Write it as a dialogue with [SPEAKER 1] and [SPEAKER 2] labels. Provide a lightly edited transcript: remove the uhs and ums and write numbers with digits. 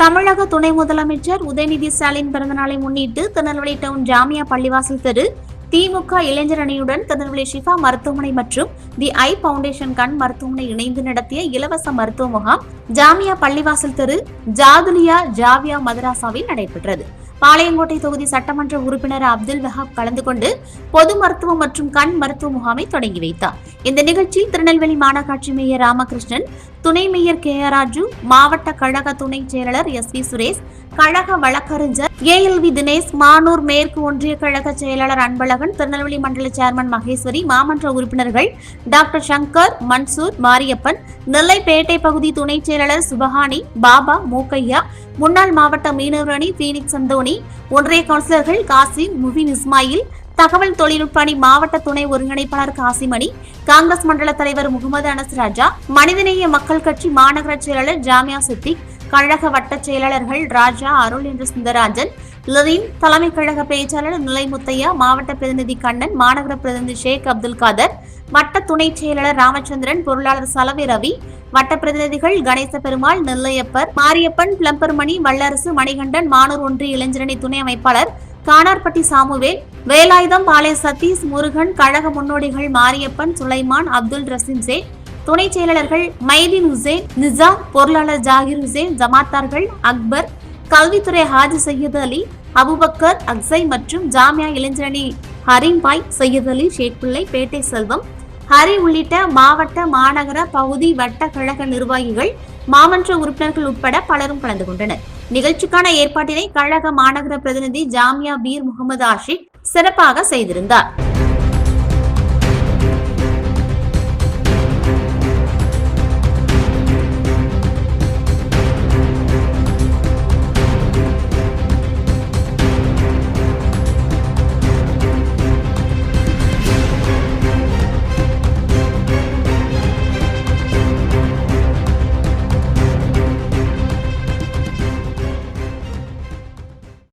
[SPEAKER 1] தமிழக துணை முதலமைச்சர் உதயநிதி ஸ்டாலின் பிறந்தநாளை முன்னிட்டு திருநெல்வேலி டவுன் ஜாமியா பள்ளிவாசல் தெரு திமுக இளைஞர் அணியுடன் திருநெல்வேலி ஷிஃபா மருத்துவமனை மற்றும் தி ஐ பவுண்டேஷன் கண் மருத்துவமனை இணைந்து நடத்திய இலவச மருத்துவ முகாம் ஜாமியா பள்ளிவாசல் தெரு ஜாதுலியா ஜாவியா மதராசாவில் நடைபெற்றது. பாளையங்கோட்டை தொகுதி சட்டமன்ற உறுப்பினர் அப்துல் வஹாப் கலந்து கொண்டு பொது மருத்துவம் மற்றும் கண் மருத்துவ முகாமை தொடங்கி வைத்தார். இந்த நிகழ்ச்சியில் திருநெல்வேலி மாநகராட்சி மேயர் ராமகிருஷ்ணன், துணை மேயர் கே ஆர் ராஜு, மாவட்ட கழக துணை செயலாளர் எஸ் வி சுரேஷ், கழக வழக்கறிஞர் ஏஎல்வி தினேஷ், மானூர் மேற்கு ஒன்றிய கழக செயலாளர் அன்பழகன், திருநெல்வேலி மண்டல சேர்மன் மகேஸ்வரி, மாமன்ற உறுப்பினர்கள் டாக்டர் சங்கர், மன்சூர், மாரியப்பன், நெல்லைப்பேட்டை பகுதி துணை செயலாளர் சுபஹானி, பாபா, மூக்கையா, முன்னாள் மாவட்ட மீனவர் அணி பீனிக்ஸ் சந்தோனி, ஒன்றிய கவுன்சிலர்கள் காசிம், முபின் இஸ்மாயில், தகவல் தொழில்நுட்ப அணி மாவட்ட துணை ஒருங்கிணைப்பாளர் காசிமணி, காங்கிரஸ் மண்டல தலைவர் முகமது அனஸ் ராஜா, மனிதநேய மக்கள் கட்சி மாநகர செயலாளர் ஜாமியா சித்திக், கழக வட்ட செயலாளர்கள் ராஜா, அருள் என்ற சுந்தரராஜன், லரீன், தலைமை கழக பேச்சாளர் நிலைமுத்தையா, மாவட்ட பிரதிநிதி கண்ணன், மாநகர பிரதிநிதி ஷேக் அப்துல் காதர், வட்ட துணை செயலாளர் ராமச்சந்திரன், பொருளாளர் சலவை ரவி, வட்ட பிரதிநிதிகள் கணேச பெருமாள், நெல்லையப்பர், மாரியப்பன், பிளம்பர் மணி, வல்லரசு, மணிகண்டன், மானூர் ஒன்றிய இளைஞரணி துணை அமைப்பாளர் கானார்பட்டி சாமுவேல், வேலாயுதம் பாளைய சதீஷ், முருகன், கழக முன்னோடிகள் மாரியப்பன், சுலைமான், அப்துல் ரசீம் சேட், துணை செயலாளர்கள் மைதீன் ஹுசேன், நிசாம், பொருளாளர் ஜாகிர் ஹுசேன், ஜமாத்தார்கள் அக்பர், கல்வித்துறை ஹாஜி சையத் அலி, அபுபக்கர், அக்ஸை மற்றும் ஜாமியா இளைஞரணி ஹரீம்பாய், சையத் அலி, ஷேக் பிள்ளை, பேட்டை செல்வம், ஹரி உள்ளிட்ட மாவட்ட, மாநகர, பகுதி, வட்ட கழக நிர்வாகிகள், மாமன்ற உறுப்பினர்கள் உட்பட பலரும் கலந்து கொண்டனர். நிகழ்ச்சிக்கான ஏற்பாட்டினை கழக மாநகர பிரதிநிதி ஜாமியா பீர் முகமது ஆஷிக் சிறப்பாக செய்திருந்தார்.